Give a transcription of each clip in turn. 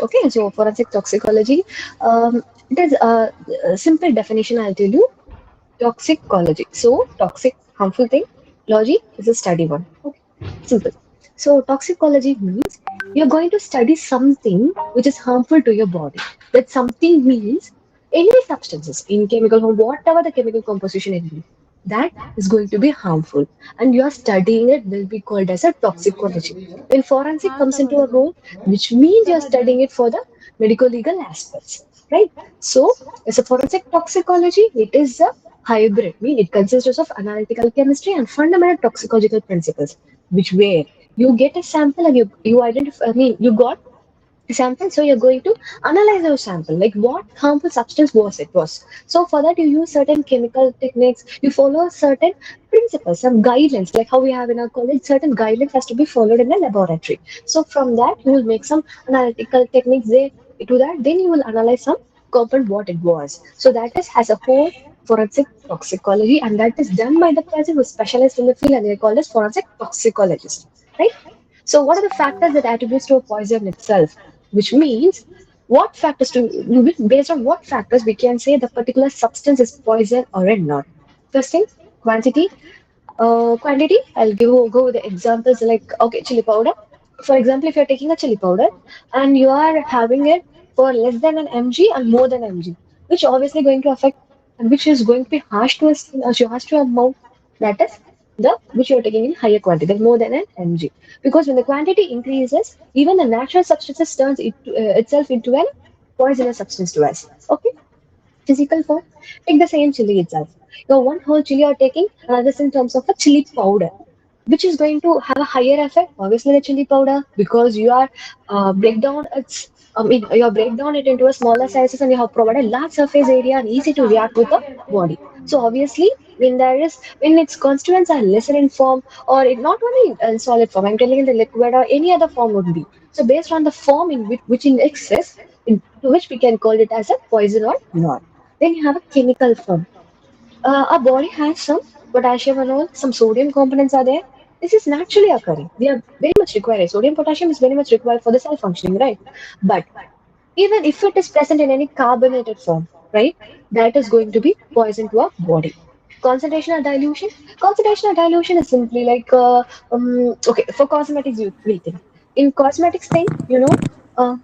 Okay, so forensic toxicology, it is a simple definition I'll tell you. Toxicology. So, toxic, harmful thing. Logy is a study one. Okay, simple. So, toxicology means you're going to study something which is harmful to your body. That something means any substances in chemical form, whatever the chemical composition it is, that is going to be harmful. And you are studying it will be called as a toxicology. When forensic comes into a role, which means you're studying it for the medical legal aspects, right? So, as a forensic toxicology, it is a hybrid, mean it consists of analytical chemistry and fundamental toxicological principles, which where you get a sample and you identify, I mean, you got a sample, so you're going to analyze your sample, like what harmful substance was. So for that, you use certain chemical techniques, you follow certain principles, some guidelines, like how we have in our college, certain guidelines has to be followed in a laboratory. So from that, you will make some analytical techniques there to that, then you will analyze some compound what it was. So that is as a whole forensic toxicology, and that is done by the person who specialized in the field, and they are called as forensic toxicologist, right? So what are the factors that attributes to a poison itself? Which means what factors to based on what factors we can say the particular substance is poison or not. First thing, quantity, quantity. I'll go with the examples like okay, chili powder. For example, if you're taking a chili powder and you are having it for less than an mg and more than mg, which obviously going to affect and which is going to be harsh to us, harsh to our mouth. That is the which you're taking in higher quantity, more than an mg. Because when the quantity increases, even the natural substances turns itself into an poisonous substance to us. Okay, physical form. Take the same chili itself. Your one whole chili you're taking, another in terms of a chili powder, which is going to have a higher effect. Obviously, the chili powder because you are break down its. I mean, you break down it into a smaller sizes and you have provided large surface area and easy to react with the body. So obviously, when its constituents are lesser in form or it not only in solid form, I'm telling in the liquid or any other form would be. So based on the form in which in excess, to which we can call it as a poison or not. Then you have a chemical form. Our body has some potassium and all, some sodium components are there. This is naturally occurring. They are very much required. Sodium, potassium is very much required for the cell functioning, right? But even if it is present in any carbonated form, right, that is going to be poison to our body. Concentration or dilution? Concentration or dilution is simply like, okay, for cosmetics, you will think. In cosmetics thing, uh,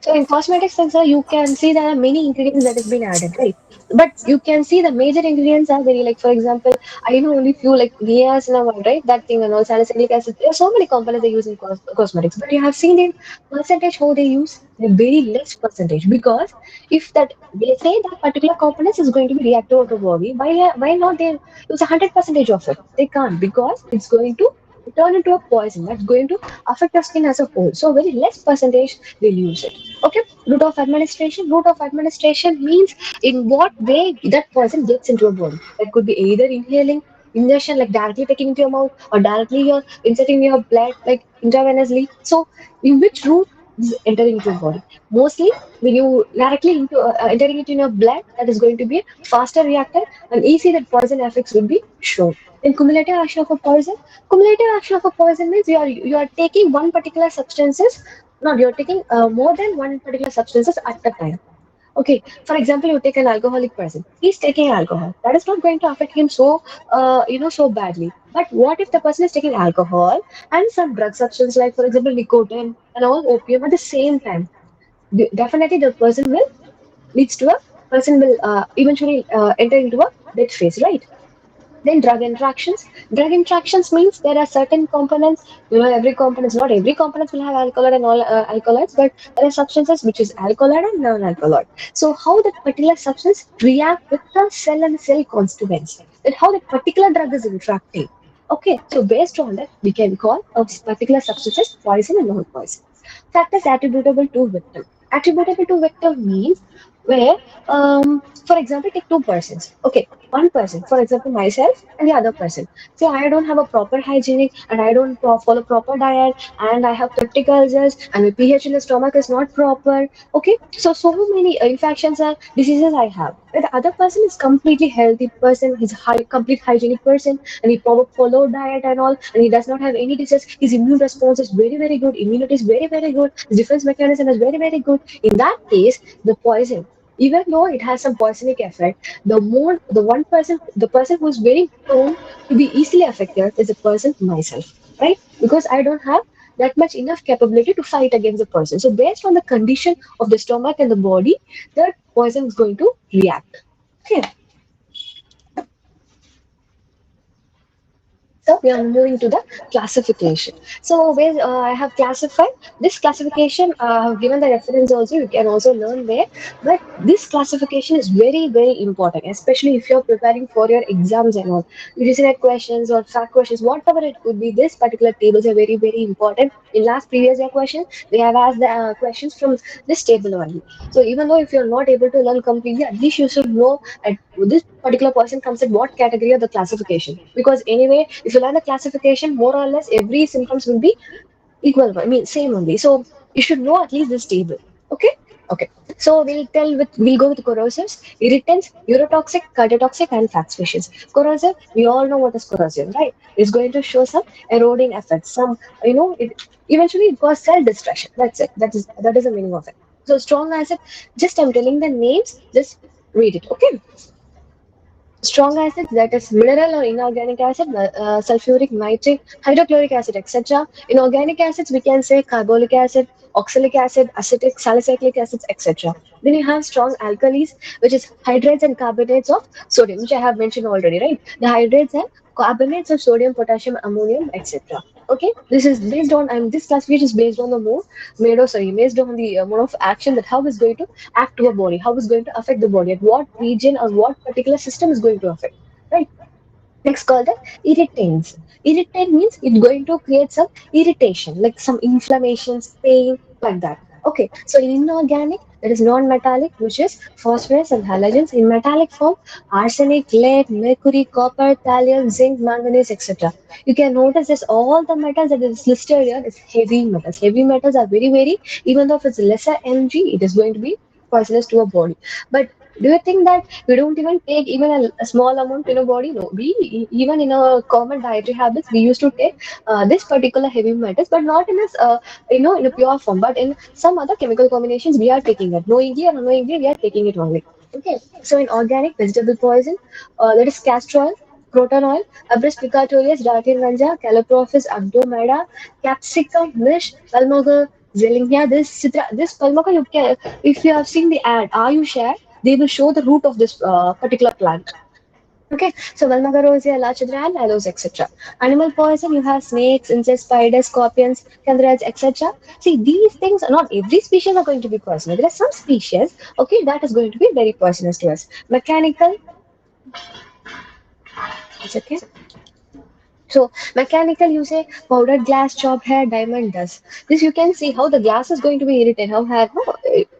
so in cosmetics sector, you can see there are many ingredients that has been added, right? But you can see the major ingredients are very like, for example, I know only few like niacinamide, right? That thing and all salicylic acid. There are so many components they use in cosmetics, but you have seen in percentage how they use a very less percentage because if that they say that particular component is going to be reactive of the body, why not they use 100% of it? They can't because it's going to turn into a poison that's going to affect your skin as a whole. So very less percentage they'll use it. Okay, route of administration. Route of administration means in what way that poison gets into your body. That could be either inhaling, injection, like directly taking into your mouth, or directly you're injecting your blood, like intravenously. So, in which route is entering into your body? Mostly, when you directly into entering it in your blood, that is going to be a faster reactor, and easy that poison effects will be shown. Then cumulative action of a poison. Cumulative action of a poison means you are taking one particular substances, not you're taking more than one particular substances at a time. Okay, for example, you take an alcoholic person. He's taking alcohol. That is not going to affect him so, so badly. But what if the person is taking alcohol and some drug substance like, for example, nicotine and all opium at the same time? Definitely, the person will leads to a person will eventually enter into a death phase, right? Then drug interactions. Drug interactions means there are certain components. Every components, not every components will have alkaloid and all alkaloids, but there are substances which is alkaloid and non-alkaloid. So how that particular substance react with the cell and cell constituents, that how that particular drug is interacting. Okay, so based on that, we can call a particular substances poison and non-poison. Factors attributable to victim. Attributable to victim means where, for example, take two persons. Okay, one person, for example, myself and the other person. Say I don't have a proper hygienic and I don't follow proper diet and I have peptic ulcers and my pH in the stomach is not proper. Okay, so many infections and diseases I have. And the other person is completely healthy person. He's high, complete hygienic person, and he follow diet and all, and he does not have any disease. His immune response is very good. Immunity is very good. His defense mechanism is very good. In that case, the poison, even though it has some poisonic effect, the person who's very prone to be easily affected is the person myself, right? Because I don't have that much enough capability to fight against the person. So based on the condition of the stomach and the body, that poison is going to react. Okay. So we are moving to the classification. So where I have classified this classification, I have given the reference also. You can also learn there. But this classification is very important, especially if you are preparing for your exams and all. Listener questions or fact questions, whatever it could be. This particular tables are very important. In last previous year question, they have asked the questions from this table only. So even though if you are not able to learn completely, at least you should know at this particular person comes in what category of the classification. Because anyway, if you learn the classification, more or less every symptoms will be equal. I mean, same only. So you should know at least this table. Okay. Okay. So we'll go with corrosives, irritants, neurotoxic, cardiotoxic, and fat species. Corrosive, we all know what is corrosive, right? It's going to show some eroding effects. It eventually it causes cell destruction. That's it. That is the meaning of it. So strong acid, just I'm telling the names, just read it. Okay. Strong acids, that is mineral or inorganic acid, sulfuric, nitric, hydrochloric acid, etc. Inorganic acids, we can say carbolic acid, oxalic acid, acetic, salicylic acids, etc. Then you have strong alkalis, which is hydrates and carbonates of sodium, which I have mentioned already, right? The hydrates and carbonates of sodium, potassium, ammonium, etc. Okay, this is based on, this classification is based on the based on the mode of action, that how is going to act to a body, how is going to affect the body, at what region or what particular system is going to affect, right? Next called the irritants. Irritant means it's going to create some irritation, like some inflammations, pain, like that. Okay, so in inorganic, that is non-metallic, which is phosphorus and halogens. In metallic form, arsenic, lead, mercury, copper, thallium, zinc, manganese, etc. You can notice this all the metals that is listed here is heavy metals. Heavy metals are very, even though if it's lesser mg, it is going to be poisonous to a body. But do you think that we don't even take even a small amount in a body? No, even in our common dietary habits, we used to take this particular heavy metals, but not in in a pure form, but in some other chemical combinations, we are taking it. Knowingly or unknowingly, we are taking it only. Okay, so in organic vegetable poison, that is castor oil, croton oil, Abris picatorius, Datin ganja, Caloprophis abdomada, capsicum, mish, palmoga, Zellingia. This palmoga, if you have seen the ad, are you share? They will show the root of this particular plant. Okay, so Valmagarosea, Lachadra, and aloes, etc. Animal poison, you have snakes, insects, spiders, scorpions, cantharids, etc. See, these things, not every species are going to be poisonous. There are some species, okay, that is going to be very poisonous to us. Mechanical, it's okay. So mechanical, you say powdered glass, chopped hair, diamond dust. This you can see how the glass is going to be irritated. How hair? No,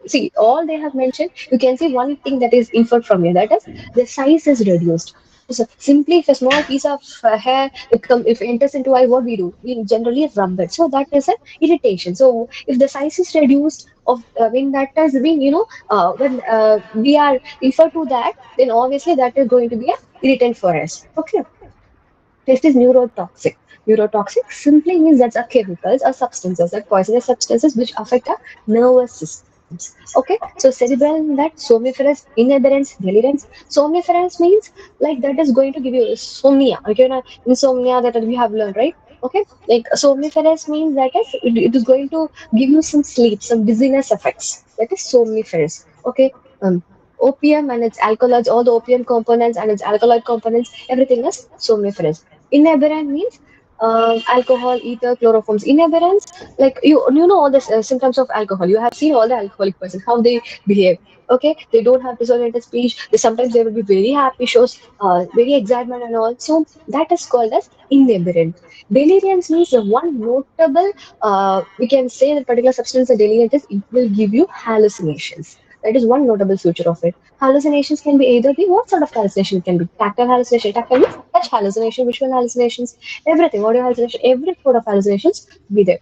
see all they have mentioned. You can see one thing that is inferred from here. That is the size is reduced. So simply, if a small piece of hair if enters into eye, what we do? We generally rub it. So that is an irritation. So if the size is reduced of when that has been, when we are referred to that, then obviously that is going to be a irritant for us. Okay. Next is neurotoxic. Neurotoxic simply means that are chemicals or substances, that poisonous substances which affect our nervous systems. Okay, so cerebral, that somniferous, inhibitions, delirants. Somniferous means like that is going to give you insomnia. Okay, now insomnia that we have learned, right? Okay, like somniferous means that it is going to give you some sleep, some dizziness effects. That is somniferous. Okay, opium and its alkaloids, all the opium components and its alkaloid components, everything is somniferous. Inebriant means alcohol, ether, chloroforms. Inebriants, like you know all the symptoms of alcohol. You have seen all the alcoholic person how they behave. Okay, they don't have disoriented speech. Sometimes they will be very happy, shows very excitement and all. So that is called as inebriant. Deliriums means the one notable. We can say that particular substance, a deliriant is, it will give you hallucinations. That is one notable feature of it. Hallucinations can be either be what sort of hallucination? It can be tactile hallucination. Tactile means touch hallucination, visual hallucinations, everything, audio hallucination, every sort of hallucinations be there.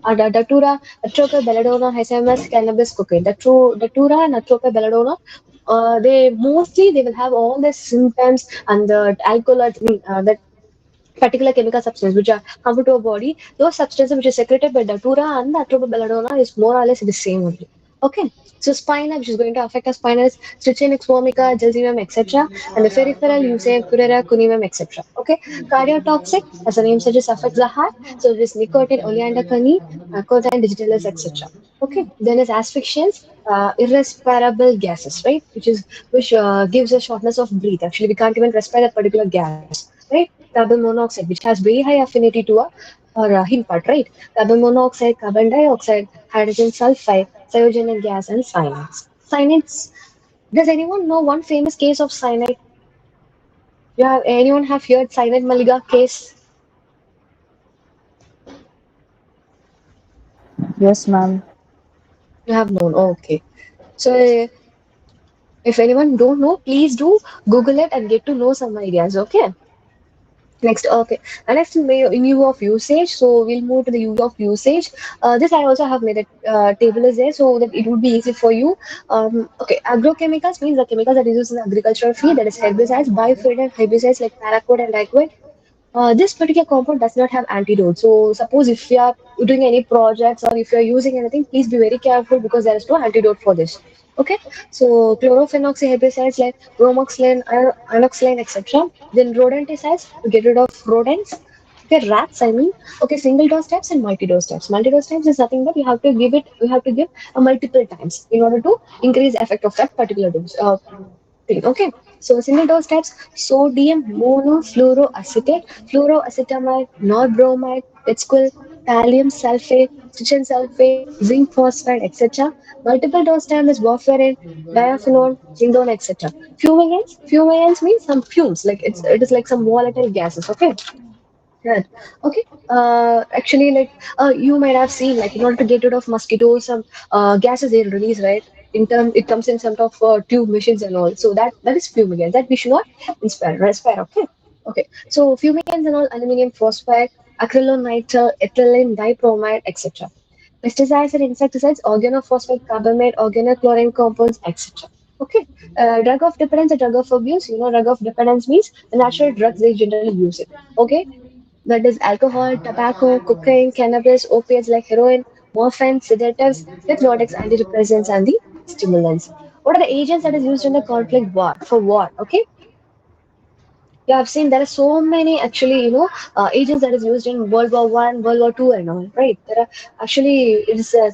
Datura, atropa, belladonna, HMS, cannabis, cocaine. Datura and atropa, belladonna, they will have all the symptoms and the alcohol, that particular chemical substance which are harmful to our body, those substances which are secreted by datura and the atropa belladonna is more or less the same only. Okay, so spina, which is going to affect our spine, is strychnix vomica, gelsemium, etc. And the peripheral, you say curera, cunium, etc. Okay, cardiotoxic, as the name suggests, affects the heart. So it is nicotine, oleander cani, cocaine, digitalis, etc. Okay, then is asphyxiants, irrespirable gases, right? Which gives a shortness of breath. Actually, we can't even respire that particular gas, right? Carbon monoxide, which has very high affinity to a or a heme part, right? Carbon monoxide, carbon dioxide, hydrogen sulfide, cyanogenic gas, and cyanides. Cyanides. Does anyone know one famous case of cyanide? Anyone have heard cyanide Maliga case? Yes, ma'am. You have known. Oh, okay. So if anyone don't know, please do Google it and get to know some ideas. Okay. Next, okay. And next, in view of usage, so we'll move to the use of usage. This I also have made a table is there so that it would be easy for you. Okay, agrochemicals means the chemicals that is used in the agricultural field, that is herbicides, biofluid and herbicides like paraquat and dicot. This particular compound does not have antidote. So suppose if you are doing any projects or if you are using anything, please be very careful because there is no antidote for this. Okay, so chlorophenoxy herbicides like bromoxylane, inoxaline, etc. Then rodenticides to get rid of rodents. Okay, rats, I mean. Okay, single dose types and multi dose types. Multi dose types is nothing but you have to give a multiple times in order to increase the effect of that particular dose. Thing. Okay, so single dose types: sodium monofluoroacetate, fluoroacetamide, norbromide, ledsquil, thallium sulfate, strontium sulfate, zinc phosphide, etc. Multiple dose type is warfarin, diaphenone, zindone, etc. Fumigants means some fumes, like it is like some volatile gases. Okay, right. Okay. Actually, you might have seen, like, in order to get rid of mosquitoes, some gases they release, right? It comes in some of tube machines and all. So that is fumigant. That we should not respire. Okay. Okay. So fumigants and all: aluminum phosphide, acrylonitrile, ethylene dibromide, etc. Pesticides and insecticides: organophosphate, carbamide, organochlorine compounds, etc. Okay. Drug of dependence, a drug of abuse. Drug of dependence means the natural drugs they generally use it. Okay, that is alcohol, tobacco, cocaine, cannabis, opiates like heroin, morphine, sedatives, hypnotics, antidepressants, and the stimulants. What are the agents that is used in the conflict war for war? Okay, yeah, I've seen there are so many actually, agents that is used in World War One, World War Two, and all. Right? There are actually it is a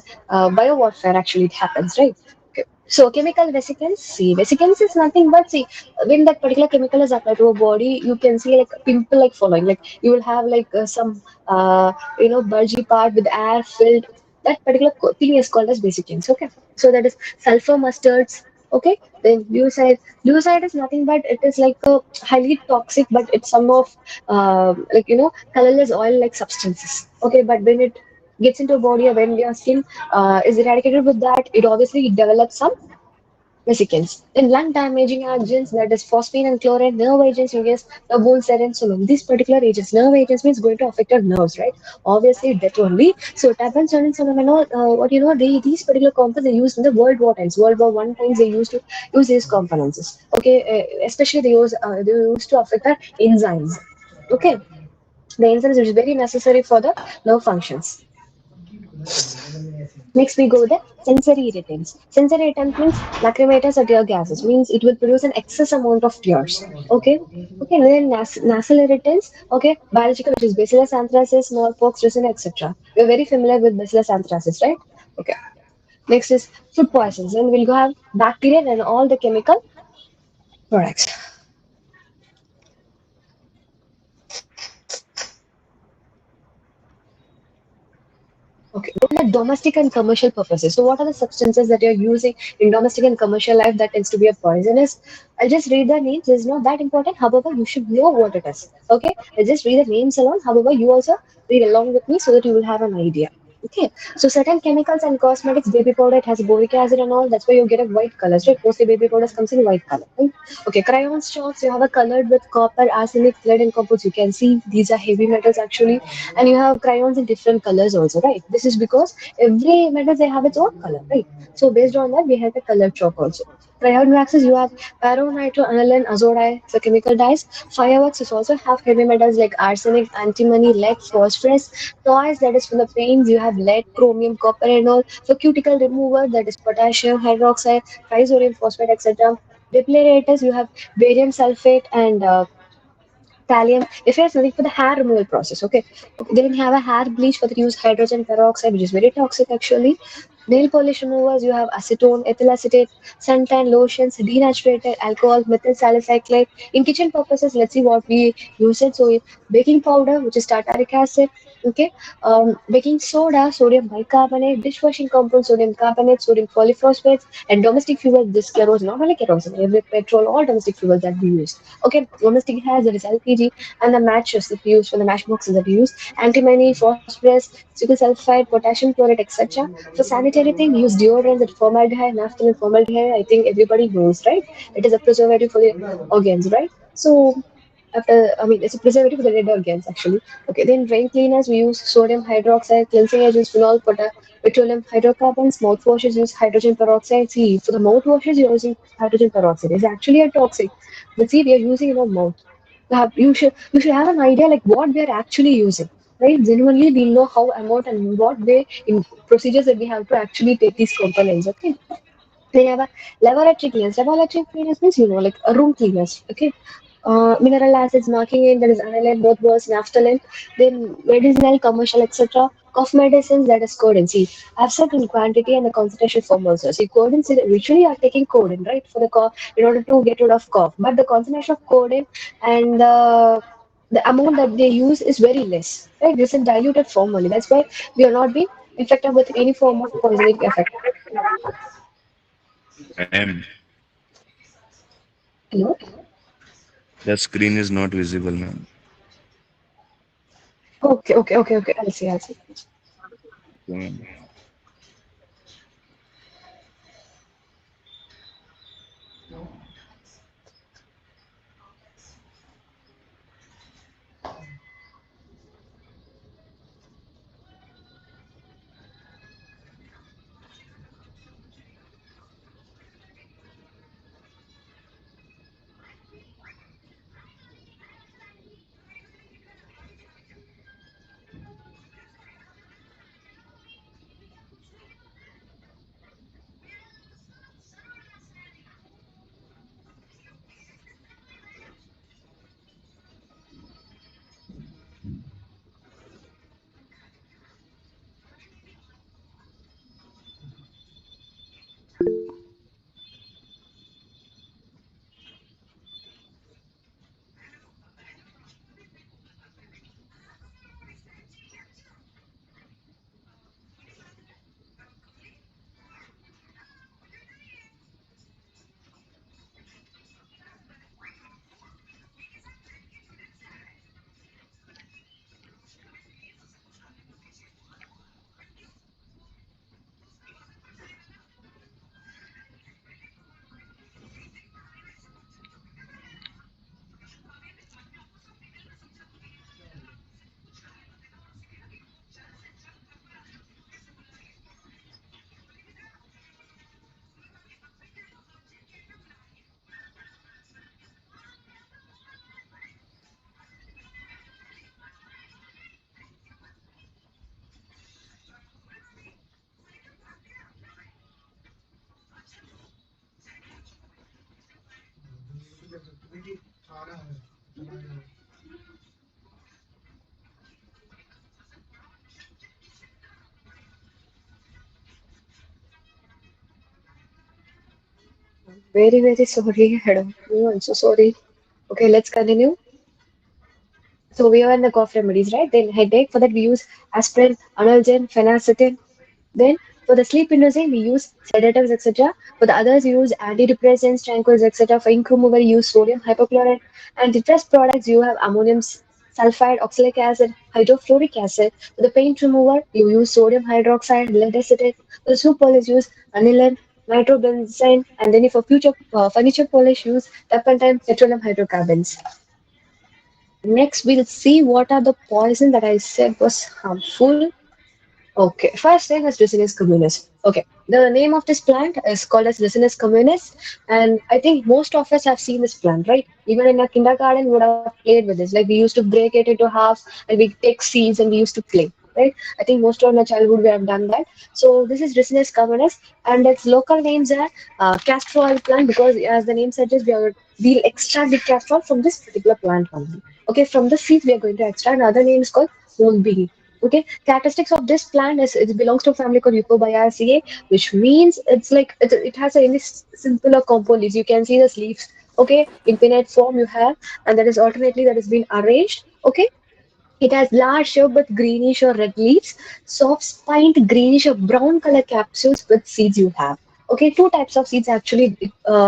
bio warfare. Actually, it happens, right? Okay. So chemical vesicants. See, vesicants is nothing but see when that particular chemical is applied to a body, you can see like a pimple like following. Like you will have like some bulgy part with air filled. That particular thing is called as vesicants. Okay. So that is sulfur mustards. Okay. Then blueside. Blueside is nothing but it is like a highly toxic, but it's some of colorless oil like substances. Okay, but when it gets into a body or when your skin is eradicated with that, it obviously develops some vesicants. Then lung damaging agents, that is phosphine and chloride, nerve agents, you guess the bone serotonin. These particular agents, nerve agents means going to affect your nerves, right? Obviously death only. So tapan serotonin and all, these particular compounds are used in the World War times. World War One times they used to use these components. Okay, especially they used to affect the enzymes. Okay, the enzymes is very necessary for the nerve functions. Next, we go with the sensory irritants. Sensory irritant means lacrimatous or tear gases, means it will produce an excess amount of tears. Okay. Okay, and then nasal irritants. Okay, biological, which is Bacillus anthracis, smallpox, ricin, etc. We're very familiar with Bacillus anthracis, right? Okay. Next is food poisons. Then we'll go have bacteria and all the chemical products. Okay, like domestic and commercial purposes. So, what are the substances that you're using in domestic and commercial life that tends to be a poisonous? I'll just read the names. It's not that important. However, you should know what it is. Okay, I'll just read the names alone. However, you also read along with me so that you will have an idea. Okay, so certain chemicals and cosmetics, baby powder, it has boric acid and all. That's why you get a white color. Right? Mostly baby powders comes in white color. Right? Okay, crayons, chalks, you have a colored with copper, arsenic, lead, and compounds. You can see these are heavy metals actually, and you have crayons in different colors also, right? This is because every metal they have its own color, right? So based on that, we have the colored chalk also. Crayon waxes, you have paronitroaniline azodide, the chemical dyes. Fireworks is also have heavy metals like arsenic, antimony, lead, phosphorus. Toys, that is for the paints, you have lead, chromium, copper, and all. For cuticle remover, that is potassium hydroxide, trisodium phosphate, etc. Depilators, you have barium sulfate and thallium. If you have something for the hair removal process, okay. Then you have a hair bleach for the use hydrogen peroxide, which is very toxic actually. Nail polish removers, you have acetone, ethyl acetate, suntan lotions, denaturated alcohol, methyl salicylate. In kitchen purposes, let's see what we use it. So baking powder, which is tartaric acid, okay. Baking soda, sodium bicarbonate, dishwashing compound, sodium carbonate, sodium polyphosphates, and domestic fuel. This kerosene, not only kerosene, every petrol, all domestic fuels that we use. Okay, domestic gas, that is LPG, and the matches that we use for the matchboxes that we use, antimony, phosphorus, sickle sulfide, potassium chloride, etc. For sanitary thing, we use deodorants, that formaldehyde, naphthalene, formaldehyde. I think everybody knows, right? It is a preservative for the organs, right? So after, I mean, it's a preservative for the dead organs actually. Okay, then drain cleaners, we use sodium hydroxide, cleansing agents, phenol, petroleum hydrocarbons, mouthwashes use hydrogen peroxide. See, for the mouthwashes, you're using hydrogen peroxide. It's actually a toxic, but see, we are using in our mouth. You should have an idea like what we are actually using, right? Genuinely, we know how amount and what way in procedures that we have to actually take these components. Okay, then you have a laboratory cleaners. Laboratory cleaners means, like a room cleaners. Okay. Mineral acids marking in, that is aniline, both words, naphthalene, then medicinal, commercial, etc. Cough medicines, that is codeine. See, absent in quantity and the concentration form also. See, codeine, usually you are taking codeine, right, for the cough in order to get rid of cough. But the concentration of codeine and the amount that they use is very less, right? This is a diluted form only. That's why we are not being infected with any form of poisoning effect. I am. Hello? The screen is not visible, man. Okay. I'll see. Um, Very, very sorry. I don't know. I'm so sorry. Okay, let's continue. So we are in the cough remedies, right? Then headache, for that we use aspirin, analgin, phenacetin. Then for the sleep inducing, we use sedatives, etc. For the others, we use antidepressants, tranquils, etc. For ink removal, we use sodium hypochlorite. And depressed products, you have ammonium sulfide, oxalic acid, hydrofluoric acid. For the paint remover, you use sodium hydroxide, lead acetate. For the soup polish, use aniline, nitrobenzene, and then for future furniture polish, use turpentine, petroleum hydrocarbons. Next, we'll see what are the poison that I said was harmful. Okay, first thing is Ricinus communis. Okay, the name of this plant is called as Ricinus communis, and I think most of us have seen this plant, right? Even in our kindergarten, we would have played with this. Like we used to break it into halves, and we take seeds and we used to play, right? I think most of my childhood we have done that. So this is Ricinus communis, and its local names are castor oil plant because, as the name suggests, we'll extract the castor oil from this particular plant only. Okay, from the seeds we are going to extract. Another name is called mulberry. Okay, characteristics of this plant is it belongs to a family called Euphorbiaceae, which means it's like it has a really simpler compound leaves. You can see the leaves. Okay, in pinnate form you have, and that is alternately that has been arranged. Okay, it has large sharp but greenish or red leaves, soft spined greenish or brown color capsules with seeds you have. Okay, two types of seeds actually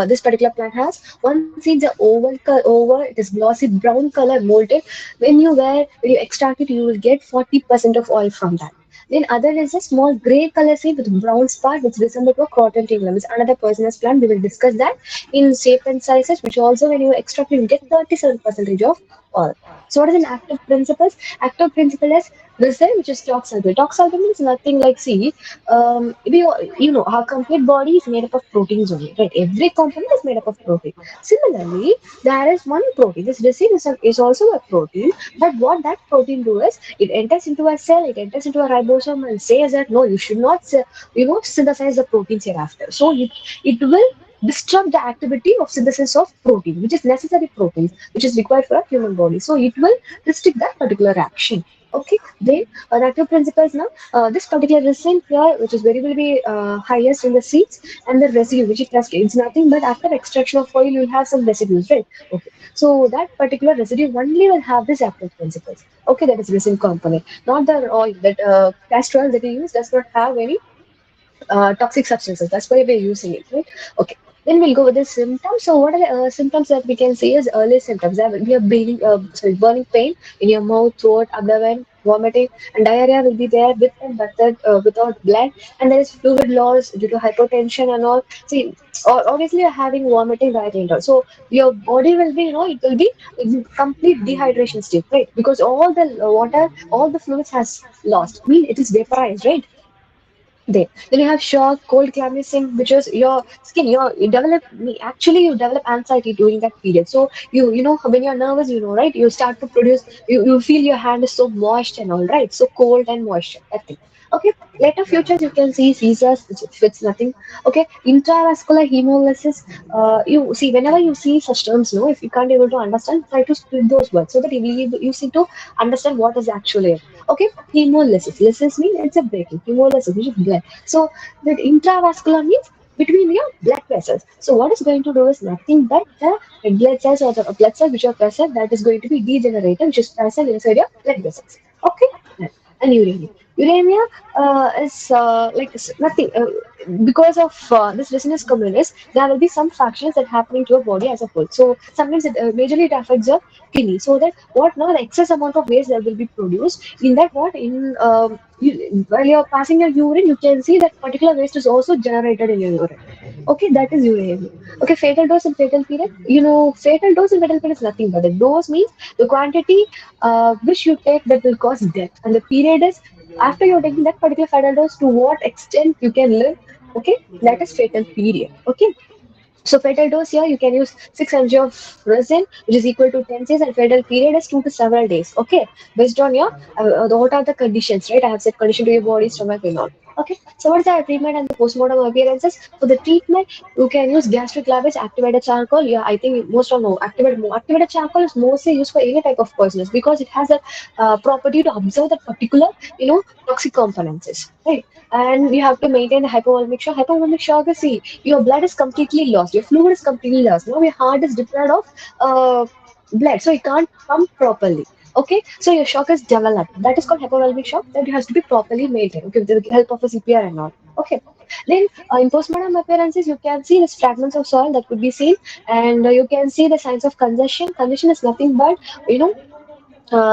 this particular plant has. One seeds are oval, it is glossy brown color molded. When you extract it, you will get 40% of oil from that. Then other is a small grey color seed with brown spot which resemble to a cotton tingler. It's another poisonous plant. We will discuss that in shape and sizes, which also when you extract you get 37% of oil. So what is an active principles? Active principle is resin, which is toxalbate. Toxalbate means nothing like see. Our complete body is made up of proteins only, right? Every component is made up of protein. Similarly, there is one protein. This resin is also a protein, but what that protein do is it enters into a cell, it enters into a ribosome and says that no, you should not, synthesize the proteins hereafter. So it will disrupt the activity of synthesis of protein, which is necessary proteins, which is required for a human body. So it will restrict that particular action. Okay, then active principles now. This particular resin here, which is very will be highest in the seeds, and the residue, which it has, it's nothing but after extraction of oil, you'll have some residues, right? Okay, so that particular residue only will have this active principles. Okay, that is resin component, not the oil. That castor oil that you use does not have any toxic substances. That's why we're using it, right? Okay. Then we'll go with the symptoms. So, what are the symptoms that we can see as early symptoms? That will be a burning pain in your mouth, throat, abdomen, vomiting, and diarrhea will be there with and without blood. And there is fluid loss due to hypotension and all. See, obviously you're having vomiting, diarrhea, and all. So your body will be, it will be in complete dehydration state, right? Because all the water, all the fluids has lost. I mean, it is vaporized, right? There. Then you have shock, cold clammy which is your skin. You develop anxiety during that period. So when you're nervous, right? You start to produce. You feel your hand is so moist and all, right? So cold and moisture. That thing. Okay. Later futures you can see seizures, which it's nothing. Okay. Intravascular hemolysis. You see whenever you see such terms, no, if you can't able to understand, try to split those words so that you see to understand what is actually it. Okay, hemolysis. Lysis means it's a breaking. Hemolysis, which is blood. So that intravascular means between your blood vessels. So what is going to do is nothing but the red blood cells or the blood cells which are present that is going to be degenerated, which is present inside your blood vessels. Okay, and uremia. Uremia is nothing because of this resonance communis. There will be some fractions that happening to your body as a whole. So sometimes it majorly it affects your kidney. So that what now the excess amount of waste that will be produced in that what in while you're passing your urine, you can see that particular waste is also generated in your urine. Okay, that is uremia. Okay, fatal dose and fatal period. Fatal dose and fatal period is nothing but the dose means the quantity which you take that will cause death, and the period is after you're taking that particular fatal dose to what extent you can live. Okay, that is fatal period. Okay, so fatal dose here you can use 6 mg of resin, which is equal to 10 days, and fatal period is 2 to several days. Okay, based on your what are the conditions, right? I have said condition to your body, stomach, and all. Okay, so what is the treatment and the postmortem appearances? For the treatment, you can use gastric lavage, activated charcoal. Yeah, I think most of know activated charcoal is mostly used for any type of poisonous because it has a property to observe that particular toxic components, right? And you have to maintain the hypovolemic shock. Hypovolemic shock is see your blood is completely lost, your fluid is completely lost. Now your heart is deprived of blood, so it can't pump properly. Okay, so your shock is developed. That is called hypovolemic shock. That has to be properly maintained. Okay, with the help of a CPR and all. Okay, then in postmortem appearances, you can see these fragments of soil that could be seen, and you can see the signs of congestion. Congestion is nothing but you know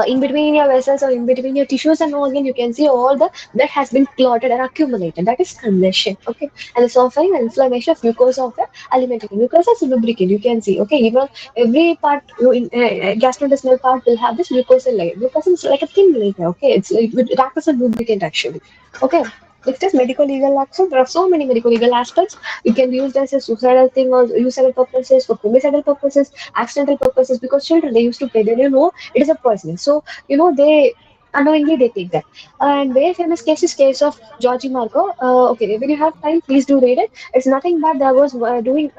in between your vessels or in between your tissues and organ, you can see all the blood has been clotted and accumulated. That is congestion. Okay, and the suffering and inflammation of mucosa of the alimentary mucosa is lubricant. You can see. Okay, even every part, gastrointestinal part will have this mucosal layer. Mucosa is like a thin layer. Okay, it acts as a lubricant actually. Okay. Next is medical legal action. There are so many medical legal aspects. It can be used as a suicidal thing or suicidal purposes, for homicidal purposes, accidental purposes. Because children they used to play, they don't know it is a poison. So they unknowingly they take that. And very famous case is case of Georgie Marco. Okay, when you have time, please do read it. It's nothing but there was doing.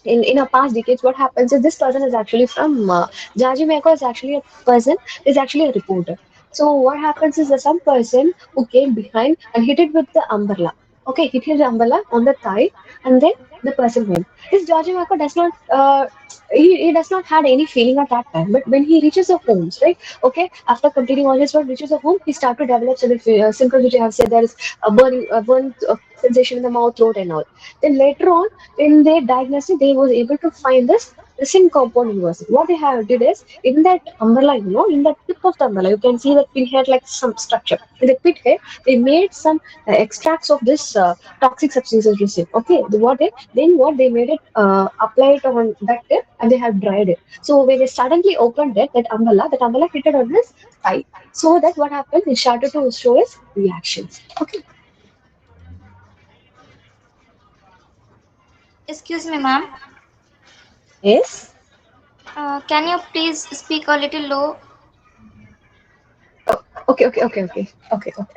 In a past decades, what happens is this person is actually from Jaji Meko is actually a person, is actually a reporter. So what happens is that some person who came behind and hit it with the umbrella. Okay, hit his umbrella on the thigh, and then the person went. This Jaji Meko does not. He does not had any feeling at that time, but when he reaches the homes, right? Okay, after completing all his work, reaches the home, he start to develop some symptoms which I have said. There is a burn sensation in the mouth, throat, and all. Then later on, in their diagnosis, they was able to find this resin compound inversion. What they have did is in that umbrella, in that tip of the umbrella, you can see that pinhead like some structure. In the pit head, they made some extracts of this toxic substances resin. Okay, what they made it apply it on that tip and they have dried it. So when they suddenly opened it, that umbrella hit it on his thigh. So that what happened, he started to show his reactions. Okay. Excuse me, ma'am. Yes. Can you please speak a little low? Okay.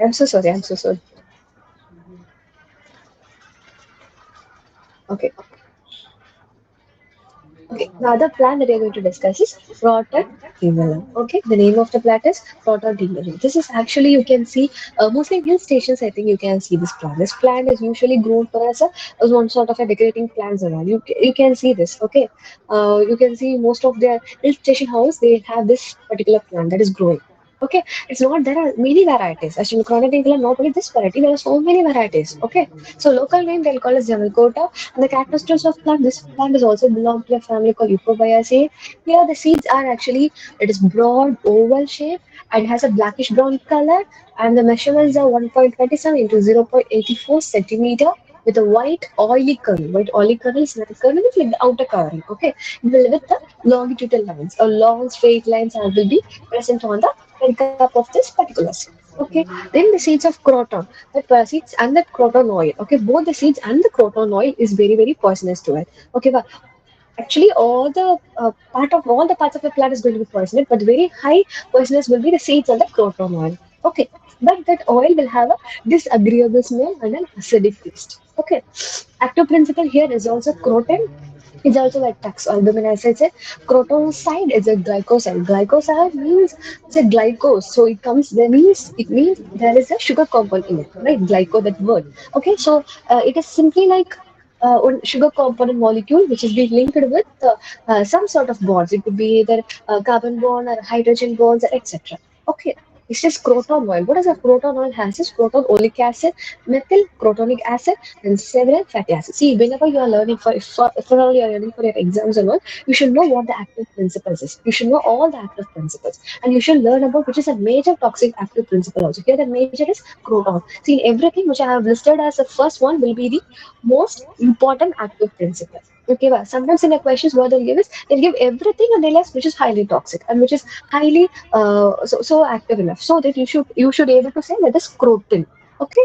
I'm so sorry. I'm so sorry. Okay. Okay, the other plant that we are going to discuss is Prototimulam. Okay, the name of the plant is Prototimulam. This is actually, you can see, mostly in hill stations, I think you can see this plant. This plant is usually grown for as one sort of a decorating plants around. You can see this, okay. You can see most of their hill station house, they have this particular plant that is growing. Okay, it's not, there are many varieties. As in Chronotimulam, not only this variety, there are so many varieties. Okay, so local name they'll call it Jamalkota, and the characteristics of plant, this plant is also belong to a family called Euphorbiaceae. Here the seeds are actually, it is broad oval shape and has a blackish brown color, and the measurements are 1.27 into 0.84 centimeter with a white oily kernel. White oily kernel is not a kernel, it's like the outer covering. Okay, with the longitudinal lines or long straight lines will be present on the pericarp of this particular seed. Okay, then the seeds of croton, that seeds and that croton oil. Okay, both the seeds and the croton oil is very very poisonous to it. Okay, but actually all the all the parts of the plant is going to be poisonous, but the very high poisonous will be the seeds and the croton oil. Okay, but that oil will have a disagreeable smell and an acidic taste. Okay, active principle here is also croton. It's also like taxalbumin, as I said. Crotoncide is a glycoside. Glycoside means it's a glycose. So it means there is a sugar compound in it, right? Glyco, that word. Okay, so it is simply like one sugar component molecule which is being linked with some sort of bonds. It could be either carbon bond or hydrogen bonds, etc. Okay. This is croton oil. What does a croton oil has? Is croton oleic acid, methyl crotonic acid, and several fatty acids. See, whenever you are learning for all you are learning for your exams and all, you should know what the active principles is. You should know all the active principles, and you should learn about which is a major toxic active principle also. Here, the major is croton. See, in everything which I have listed as the first one will be the most important active principle. Okay, but sometimes in the questions what they'll give is they'll give everything and they'll ask which is highly toxic and which is highly so active enough so that you should be able to say that is croton. Okay,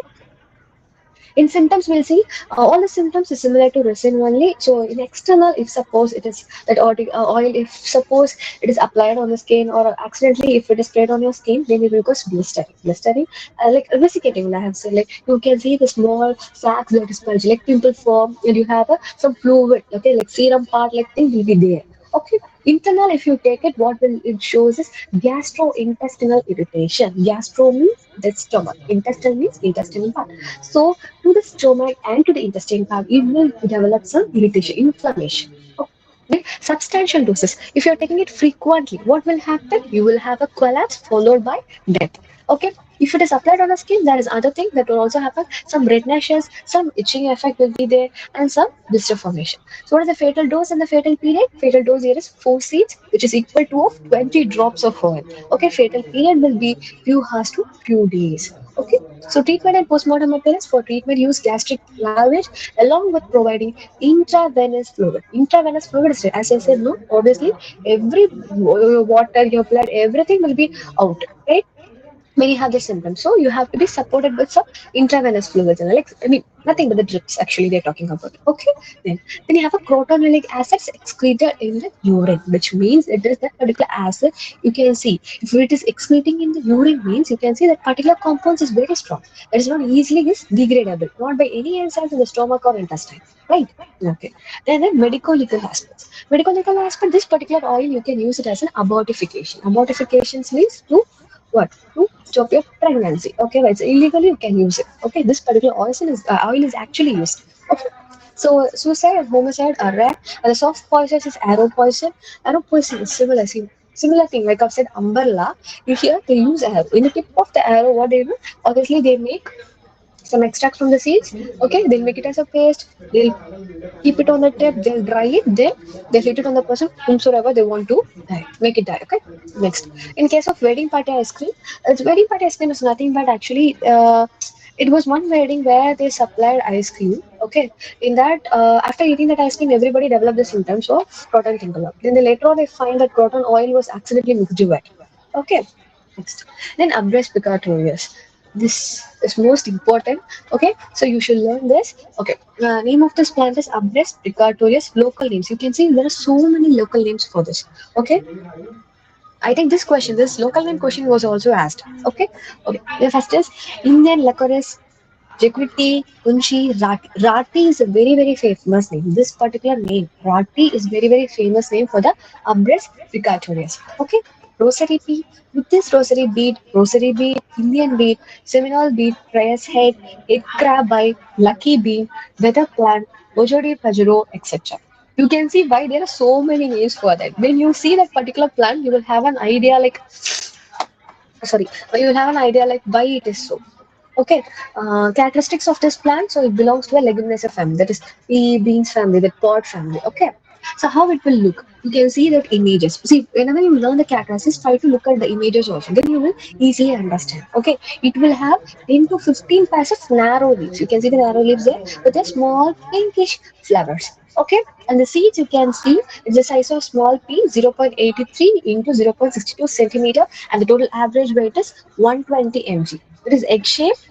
in symptoms, we'll see all the symptoms is similar to resin only. So in external, if suppose it is that oil, if suppose it is applied on the skin or accidentally if it is sprayed on your skin, then it will cause blistering. Blistering, like vesiculating, I have said, like you can see the small sacs that is bulging, like pimple form, and you have some fluid, okay, like serum part, like thing will be there. Okay, internal, if you take it, what will it shows is gastrointestinal irritation. Gastro means the stomach. Intestinal means intestinal part. So to the stomach and to the intestine part, it will develop some irritation, inflammation. Okay. Substantial doses. If you're taking it frequently, what will happen? You will have a collapse followed by death. Okay. If it is applied on the skin, there is other thing that will also happen. Some rednesses, some itching effect will be there, and some blister formation. So what is the fatal dose and the fatal period? Fatal dose here is 4 seeds, which is equal to of 20 drops of oil. Okay, fatal period will be few hours to few days. Okay, so treatment and postmortem appearance. For treatment, use gastric lavage along with providing intravenous fluid. Intravenous fluid is, as I said, no, obviously every water, your blood, everything will be out, right? When you have the symptoms. So you have to be supported with some intravenous fluids, and like I mean nothing but the drips actually they're talking about. Okay, then you have a crotonylic acids excreted in the urine, which means it is that particular acid you can see. If it is excreting in the urine means you can see that particular compounds is very strong. It is not easily is degradable, not by any enzymes in the stomach or intestine. Right. Okay. Then medical legal aspects. Medical legal aspect, this particular oil you can use it as an abortification. Abortifications means to what? To stop your pregnancy. Okay, well, it's illegally you can use it. Okay, this particular oil is actually used. Okay. So suicide and homicide are rare, and the soft poison is arrow poison. Arrow poison is similar. Similar thing, like I've said, umbrella. You hear they use arrow. In the tip of the arrow, what they do? Obviously, they make some extract from the seeds. Okay, they'll make it as a paste. They'll keep it on the tip, they'll dry it, then they'll hit it on the person whomsoever they want to die, make it die. Okay, next. In case of wedding party ice cream, wedding party ice cream is nothing but actually it was one wedding where they supplied ice cream. Okay, in that after eating that ice cream, everybody developed the symptoms of croton tingle. Then they later on they find that croton oil was accidentally mixed with it. Okay, next. Then abreast picatorius. This is most important. Okay, so you should learn this. Okay, name of this plant is Abres precatorius. Local names. You can see there are so many local names for this. Okay, I think this local name question was also asked. Okay, okay. The first is Indian licorice. Jequiti, Kunchi, Rati. Rati is a very, very famous name. This particular name, Rati, is very, very famous name for the Abres fricatorius. Okay, rosary bead. With this rosary bead, Indian bead, Seminole bead, Prayer's head, head crab eye, lucky bean, weather plant, Ojodi pajero, etc. You can see why there are so many names for that. When you see that particular plant, you will have an idea like, sorry, you will have an idea like why it is so. Okay, characteristics of this plant. So it belongs to a leguminous family, that is pea beans family, the pod family. Okay, so how it will look? You can see that images. See, whenever you learn the characteristics, try to look at the images also. Then you will easily understand. Okay, it will have 10 to 15 pairs of narrow leaves. You can see the narrow leaves there with a small pinkish flowers. Okay, and the seeds you can see it's the size of small pea 0.83 into 0.62 centimeter, and the total average weight is 120 mg. It is egg-shaped,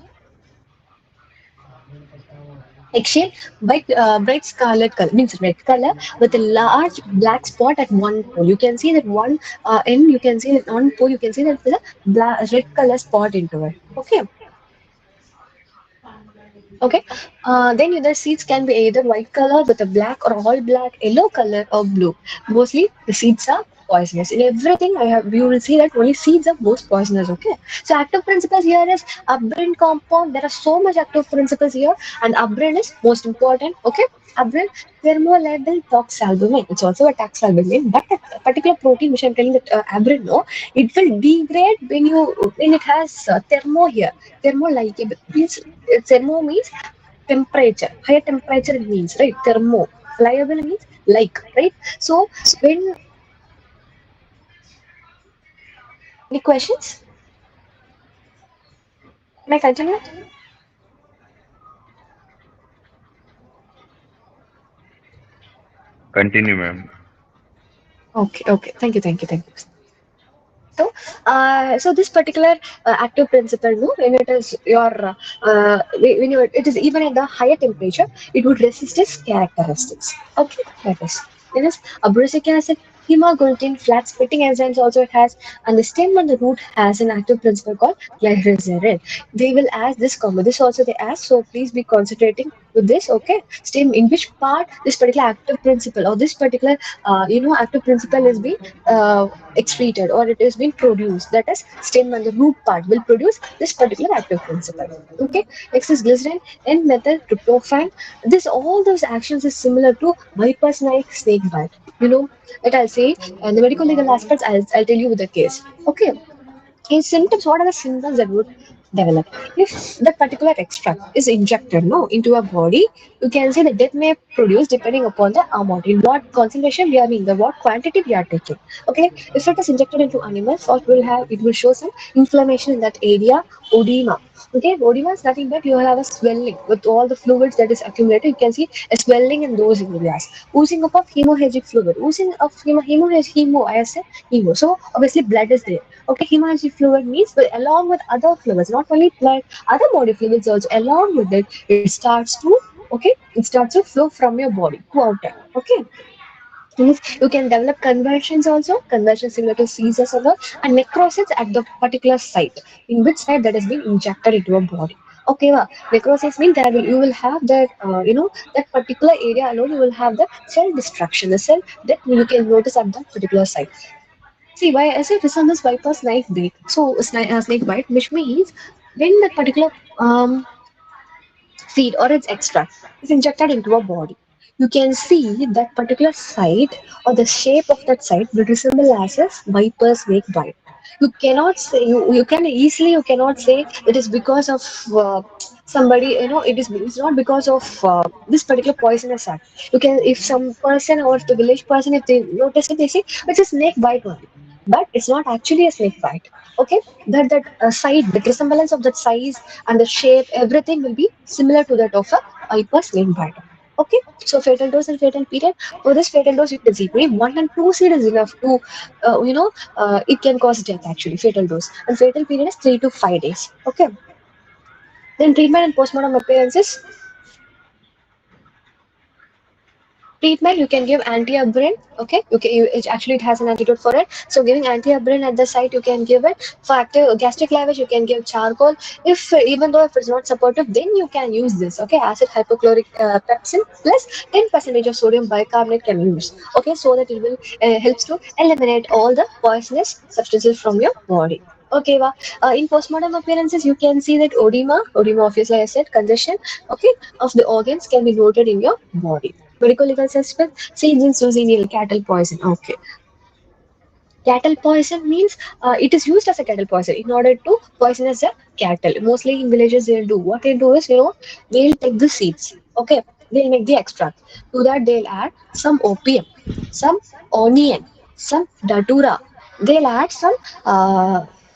bright scarlet color, means red color with a large black spot at one pole. You can see that one end. You can see that one pole. You can see that there's a red color spot into it. Okay. Okay. Then the seeds can be either white color with a black or all black, yellow color or blue. Mostly the seeds are poisonous. In everything I have, you will see that only seeds are most poisonous. Okay. So active principles here is aberrant compound. There are so much active principles here, and aberrant is most important. Okay. Aberrant thermoladal toxalbumin. It's also a toxalbumin, but a particular protein which I'm telling that aberrant, no, it will degrade when it has thermo here. Thermo like means thermo means temperature, higher temperature it means, right? Thermo, liable means like, right? So when any questions, can I continue? Continue, ma'am. Okay, okay, thank you. So, so this particular active principle, no, when it is when you it is even at the higher temperature, it would resist its characteristics. Okay, that is. Then is abrasic acid, hemagglutin, flat splitting enzymes also it has, and the stem and the root has an active principle called glycerin. They will ask this combo. This also they ask, so please be concentrating with this. Okay, stem in which part this particular active principle or this particular active principle is being excreted or it is being produced, that is stem and the root part will produce this particular active principle. Okay, next is glycerin and methyl tryptophan. This all those actions is similar to viper's snake snake bite. That I'll say, and the medical legal aspects I'll tell you with the case. Okay, in symptoms, what are the symptoms that would develop. If that particular extract is injected no into a body, you can say the death may produce depending upon the amount, in what concentration we are in, the what quantity we are taking. Okay, if it is injected into animals, or it will show some inflammation in that area, edema. Okay, edema is nothing but you will have a swelling with all the fluids that is accumulated. You can see a swelling in those areas. Oozing up of hemohagic fluid. Oozing of hemo, I said hemo. So obviously blood is there. Okay, hemohagic fluid means, but along with other fluids, not only blood, other body fluids also. Along with it starts to, okay, it starts to flow from your body to outer. Okay, means you can develop conversions also, conversions similar to seizures or and necrosis at the particular site, in which site that has been injected into a body. Okay, necrosis means that you will have that, that particular area alone, you will have the cell destruction, the cell that you can notice at that particular site. See, why I say resembles viper snake bite. So, snake bite, which means when that particular seed or its extract is injected into a body, you can see that particular site or the shape of that site will resemble as a viper snake bite. You cannot say, you can easily, you cannot say it is because of somebody, it's not because of this particular poisonous act. You can, if some person or the village person, if they notice it, they say it's a snake bite only, but it's not actually a snake bite. Okay, that side, the resemblance of that size and the shape, everything will be similar to that of a viper snake bite. Okay, so fatal dose and fatal period. For this fatal dose, you can see only 1 and 2 seed is enough to, it can cause death actually, fatal dose. And fatal period is 3 to 5 days. Okay, then treatment and postmortem appearances. Treatment, you can give anti-aberrant. Okay, actually it has an antidote for it. So giving anti-aberrant at the site, you can give it. For active gastric lavage, you can give charcoal. If even though if it's not supportive, then you can use this. Okay, acid hypochloric pepsin plus 10% of sodium bicarbonate can use. Okay, so that it will helps to eliminate all the poisonous substances from your body. Okay, in postmortem appearances, you can see that edema, obviously I said congestion, okay, of the organs can be noted in your body. Medical legal suspect, scenes in Suzinil, cattle poison. Okay. Cattle poison means it is used as a cattle poison in order to poison as a cattle. Mostly in villages, they'll do what they do is, they'll take the seeds. Okay, they'll make the extract. To that, they'll add some opium, some onion, some datura. They'll add some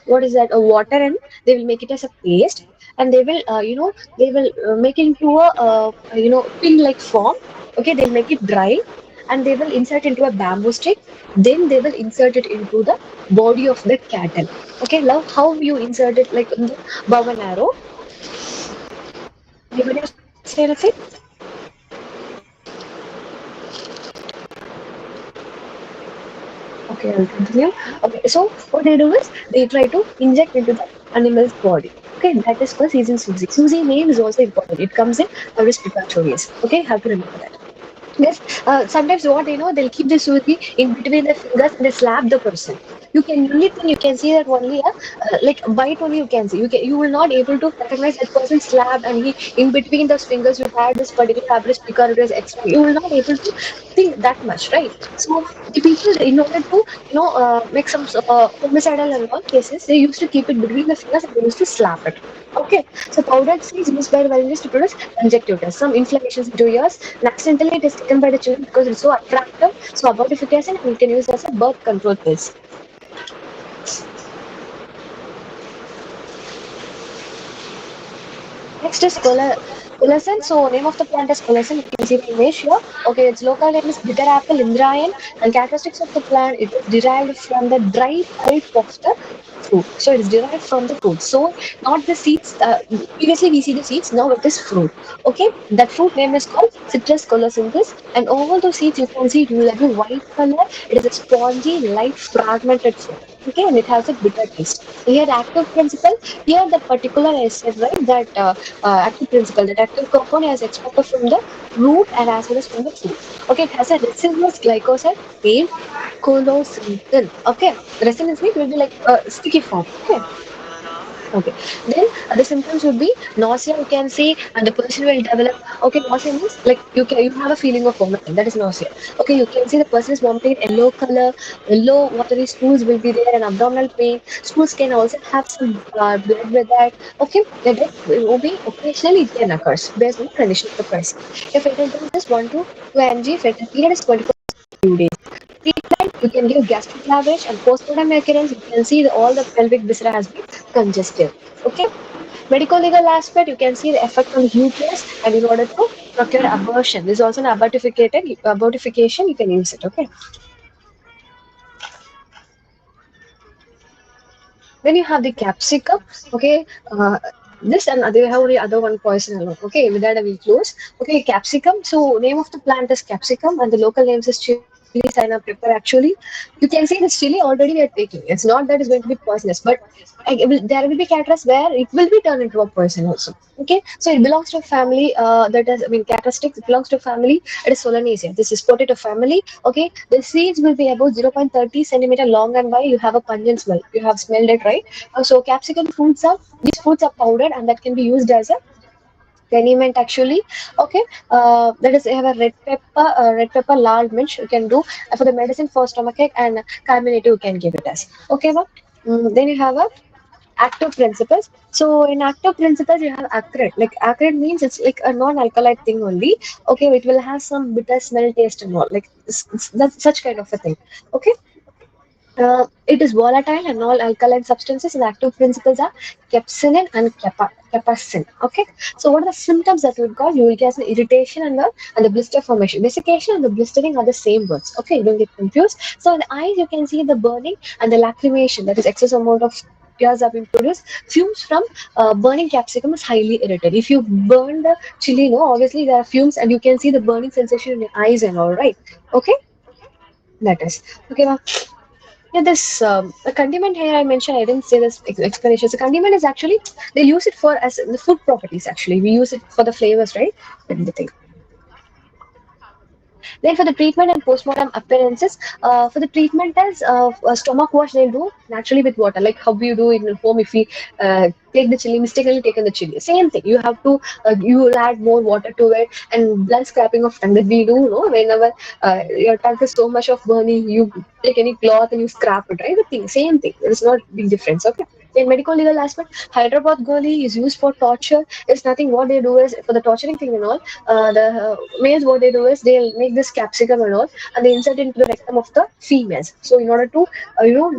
what is that? A water, and they will make it as a paste, and they will, they will make it into a pin-like form. Okay, they'll make it dry, and they will insert into a bamboo stick, then they will insert it into the body of the cattle. Okay, love, how you insert it, like in the bow and arrow. Anybody want to say anything? Okay, I'll continue. Okay, so what they do is they try to inject into the animal's body. Okay, that is for season Susie. Susie name is also important. It comes in Aris Pikachu. Okay, have to remember that. Yes, sometimes what they'll keep the sugi in between the fingers and they slap the person. You can, only thing you can see that only like bite only you can see. You will not able to recognize that person slapped, and he in between those fingers you had this particular fabric because extra. You will not able to think that much, right? So the people, in order to make some homicidal and all cases, they used to keep it between the fingers and they used to slap it. Okay, so powdered seeds used by the violinist to produce conjunctivitis, some inflammations into ears, and accidentally it is taken by the children because it's so attractive, so abortification, and it can use as a birth control pills. Next is colocin. So name of the plant is colocin. You can see the image here. Okay, its local name is bitter apple indrayan, and characteristics of the plant, it is derived from the dry pulp of the fruit. So it is derived from the fruit. So not the seeds. Previously we see the seeds. Now it is fruit. Okay, that fruit name is called Citrus colocynthis, and all those seeds you can see it will have a white color. It is a spongy, light, fragmented fruit. Okay, and it has a bitter taste. So here active principle. Here the particular I said, right, that active principle, that active compound is extracted from the root and as well as from the fruit. Okay, it has a resinous glycoside named colocynthin. Okay, resinous means will be like a sticky form. Okay. Okay. Then the symptoms would be nausea, you can see, and the person will develop. Okay, nausea means like you have a feeling of vomiting. That is nausea. Okay, you can see the person is vomiting yellow color, yellow watery stools will be there, and abdominal pain. Stools can also have some blood with that. Okay, the death will be occasionally it can occur based on the condition of the person. If fatal dose is 1 to 2 mg, fatal period is 24 few days. Treatment, you can give gastric lavage and postmortem occurrence. You can see all the pelvic viscera has been congested. Okay. Medical legal aspect, you can see the effect on the uterus and in order to procure abortion. This is also an abortification, you can use it. Okay. Then you have the capsicum. Okay. This and other have the other one poison alone. Okay, with that I will close. Okay, capsicum. So name of the plant is capsicum and the local names is chili cyna pepper. Actually, you can see this chili already we are taking. It's not that it's going to be poisonous, but there will be characters where it will be turned into a poison also. Okay, so it belongs to a family that is, I mean, characteristics. It belongs to a family. It is Solanaceae. This is potato family. Okay, the seeds will be about 0.30 centimeter long and wide. You have a pungent smell. You have smelled it, right? So capsicum fruits are these fruits are powdered and that can be used as a condiment actually. Okay, that is, you have a red pepper lard minch you can do for the medicine for stomachache and carminative you can give it as. Okay, ma'am. Then you have a active principles. So in active principles, you have acrid. Like acrid means it's like a non-alkalite thing only. Okay, it will have some bitter smell, taste, and all. Like that's such kind of a thing. Okay, it is volatile and all alkaline substances and active principles are capsaicin and capsaicin. Okay, so what are the symptoms that will cause? You will get an irritation and the blister formation. Desiccation and the blistering are the same words. Okay, don't get confused. So in the eyes, you can see the burning and the lacrimation. That is excess amount of tears have been produced. Fumes from burning capsicum is highly irritating. If you burn the chili, no, obviously there are fumes and you can see the burning sensation in your eyes and all right. Okay, that is okay. Now yeah, this the condiment here I mentioned. I didn't say this explanation. So condiment is actually they use it for as the food properties. Actually, we use it for the flavors, right? That's the thing. Then for the treatment and postmortem appearances, for the treatment as a stomach wash, they'll do naturally with water, like how we do in home if we take the chili, mistakenly taken the chili. Same thing. You have to you will add more water to it and blood scraping of tongue that we do. No, whenever your tongue is so much of burning, you take any cloth and you scrap it, right? The thing, same thing. There is not big difference. Okay. In medical legal aspect, Hyderabad goli is used for torture. It's nothing. What they do is for the torturing thing and all. The males, what they do is they'll make this capsicum and all, and they insert it into the rectum of the females. So in order to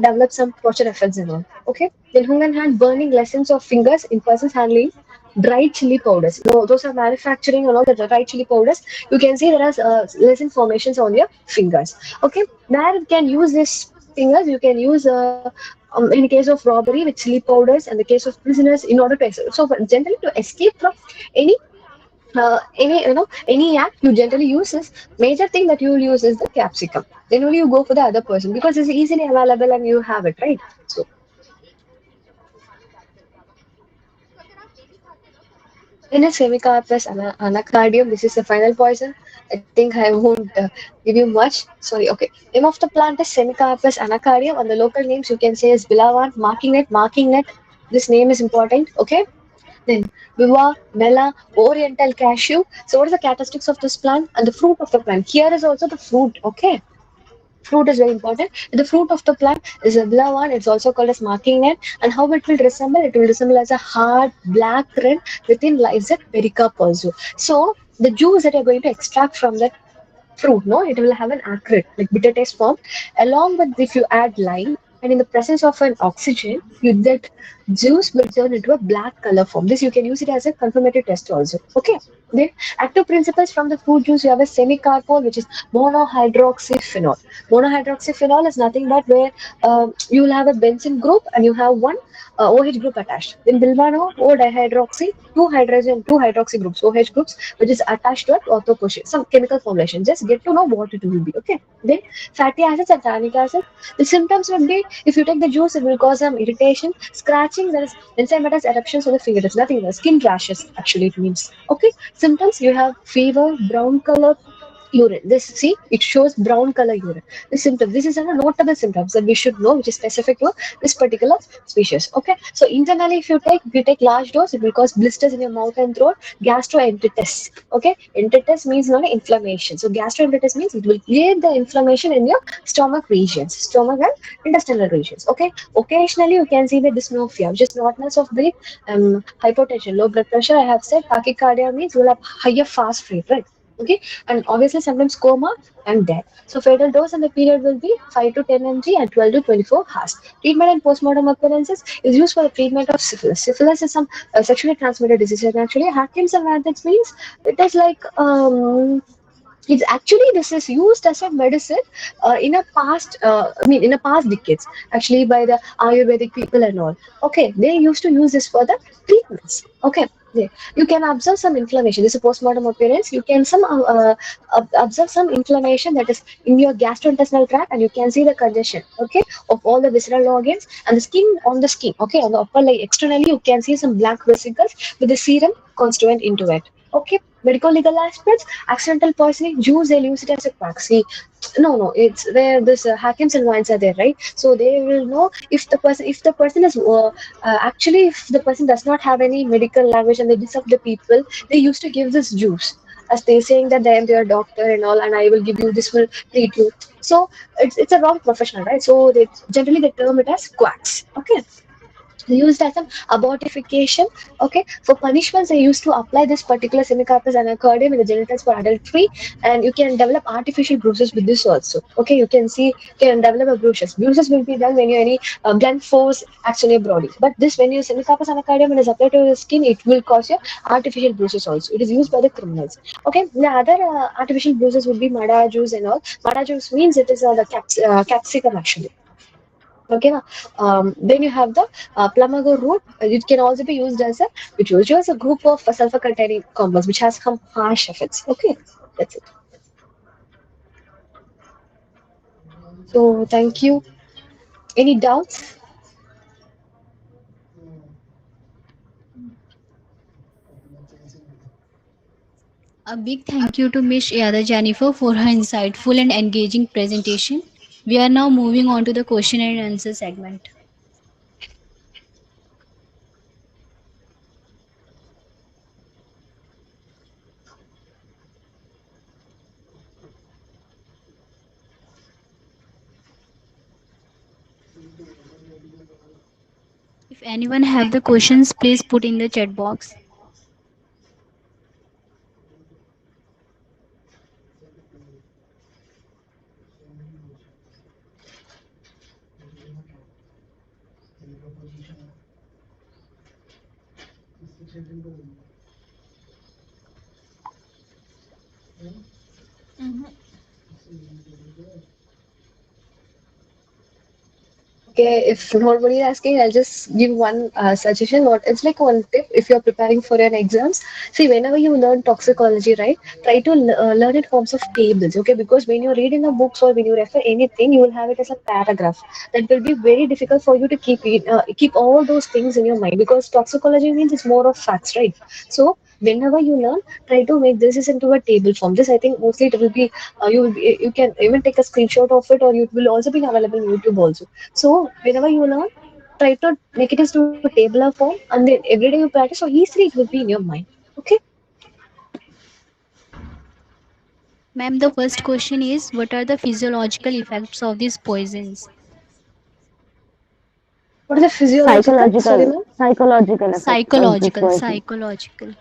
develop some torture effects and all. Okay. Then hung and hand burning lessons of fingers in persons handling dried chili powders. No, those are manufacturing and all the dried chili powders. You can see there are resin formations on your fingers. Okay. There you can use this fingers. You can use in the case of robbery with chili powders and the case of prisoners in order to so generally to escape from any any act you generally use is major thing that you will use is the capsicum, then only you go for the other person because it's easily available and you have it, right? So then a semicarpus anacardium, this is the final poison. I think I won't give you much. Sorry. Okay. Name of the plant is Semicarpus anacardium, and the local names you can say is Bilawan, marking net. This name is important. Okay. Then Viva, Mela, Oriental cashew. So what is the characteristics of this plant and the fruit of the plant? Here is also the fruit. Okay. Fruit is very important. The fruit of the plant is a blue one. It's also called as marking net. And how it will resemble? It will resemble as a hard black rind within lies a pericarp also. So the juice that you're going to extract from that fruit, no, it will have an acrid, like bitter taste form. Along with if you add lime and in the presence of an oxygen, that juice will turn into a black color form. This you can use it as a confirmatory test also. Okay. Then active principles from the fruit juice, you have a semicarpol, which is monohydroxyphenol. Monohydroxyphenol is nothing but where you will have a benzene group and you have one OH group attached. Then bilvano, O dihydroxy, two hydroxy groups, OH groups, which is attached to an orthocoshate, some chemical formulation. Just get to know what it will be. Okay. Then fatty acids and tannic acid. The symptoms will be if you take the juice, it will cause some irritation, scratching, there is enzymatic eruptions on the fingertips, nothing else. Skin rashes, actually, it means. Okay. Symptoms you have fever, brown color, urine. This, see, it shows brown color urine. The symptom. This is a notable symptoms that we should know, which is specific to this particular species. Okay. So internally, if you take large dose, it will cause blisters in your mouth and throat. Gastroenteritis. Okay. Enteritis means not inflammation. So gastroenteritis means it will create the inflammation in your stomach regions, stomach and intestinal regions. Okay. Occasionally, you can see the dysmorphia, which is shortness of breath, hypotension, low blood pressure. I have said tachycardia means you will have higher fast rate, right? Okay, and obviously sometimes coma and death. So fatal dose and the period will be 5 to 10 mg and 12 to 24 hours. Treatment and postmortem occurrences is used for the treatment of syphilis. Syphilis is some sexually transmitted disease, and actually Harkins and Radix means it is like it's actually this is used as a medicine in a past in a past decades, actually, by the ayurvedic people and all. Okay, they used to use this for the treatments. Okay. Yeah. You can observe some inflammation. This is a postmortem appearance. You can observe some inflammation that is in your gastrointestinal tract, and you can see the congestion, okay, of all the visceral organs and the skin on the skin. Okay, on the upper layer externally, you can see some black vesicles with the serum constituent into it. Okay, medical legal aspects, accidental poisoning, Jews they'll use it as a quack. See, no, it's where this Hakims and wines are there, right? So they will know if the person is actually if the person does not have any medical language and they disturb the people, they used to give this juice as they saying that I am their doctor and all, and I will give you this will treat you. So it's a wrong professional, right? So they generally they term it as quacks. Okay, used as an abortification. Okay, for punishments they used to apply this particular semicarpus anacardium in the genitals for adultery, and you can develop artificial bruises with this also. Okay, you can see, you can develop a bruises will be done when you any blunt force acts on your body, but this when you semicarpus anacardium and is applied to your skin, it will cause you artificial bruises also. It is used by the criminals. Okay, the other artificial bruises would be mada juice and all. Mada juice means it is capsicum actually. Okay, now, then you have the plumbago root. It can also be used as a, which usually is a group of sulfur-containing compounds which has some harsh effects. Okay, that's it. So thank you. Any doubts? A big thank you to Miss Idya Jenifer for her insightful and engaging presentation. We are now moving on to the question and answer segment. If anyone have the questions, please put in the chat box. Okay, if nobody is asking, I'll just give one suggestion. What it's like one tip if you're preparing for your exams. See, whenever you learn toxicology, right, try to learn in forms of tables. Okay, because when you read in the books or when you refer anything, you will have it as a paragraph. That will be very difficult for you to keep all those things in your mind, because toxicology means it's more of facts, right? So whenever you learn, try to make this is into a table form. This I think mostly it will be you can even take a screenshot of it, or it will also be available on YouTube also. So whenever you learn, try to make it into a tabular form, and then every day you practice, so easily it will be in your mind. Okay. Ma'am, the first question is what are the physiological effects of these poisons? What is the physiological? Sorry, Psychological ma'am. psychological effects of this Psychological, poison. psychological.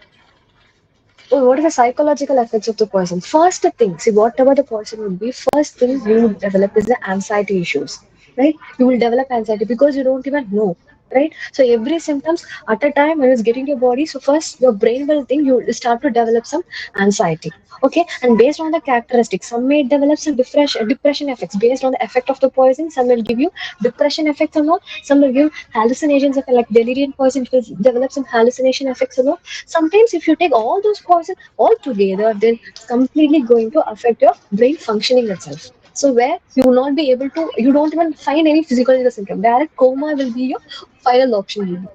Oh, what is the psychological effects of the poison? First thing, see, whatever the poison would be, first thing you would develop is the anxiety issues, right? You will develop anxiety because you don't even know, right? So every symptoms at a time when it's getting to your body, so first your brain will think you will start to develop some anxiety. Okay, and based on the characteristics, some may develop some depression effects based on the effect of the poison. Some will give you depression effects or not. Some will give hallucinations effect, like delirium poison. It will develop some hallucination effects or not. Sometimes if you take all those poison all together, then it's completely going to affect your brain functioning itself. So where you will not be able to, you don't even find any physiological symptom. Direct coma will be your final option will be.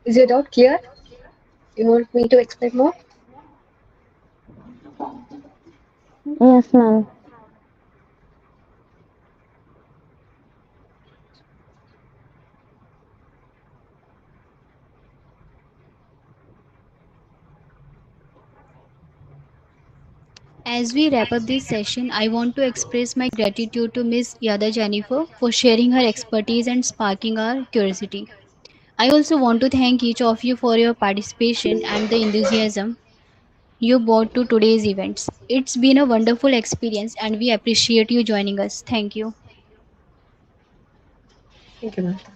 Is your doubt clear? You want me to explain more? Yes, ma'am. As we wrap up this session, I want to express my gratitude to Ms. Yada Jennifer for sharing her expertise and sparking our curiosity. I also want to thank each of you for your participation and the enthusiasm you brought to today's events. It's been a wonderful experience and we appreciate you joining us. Thank you. Thank you, Martha.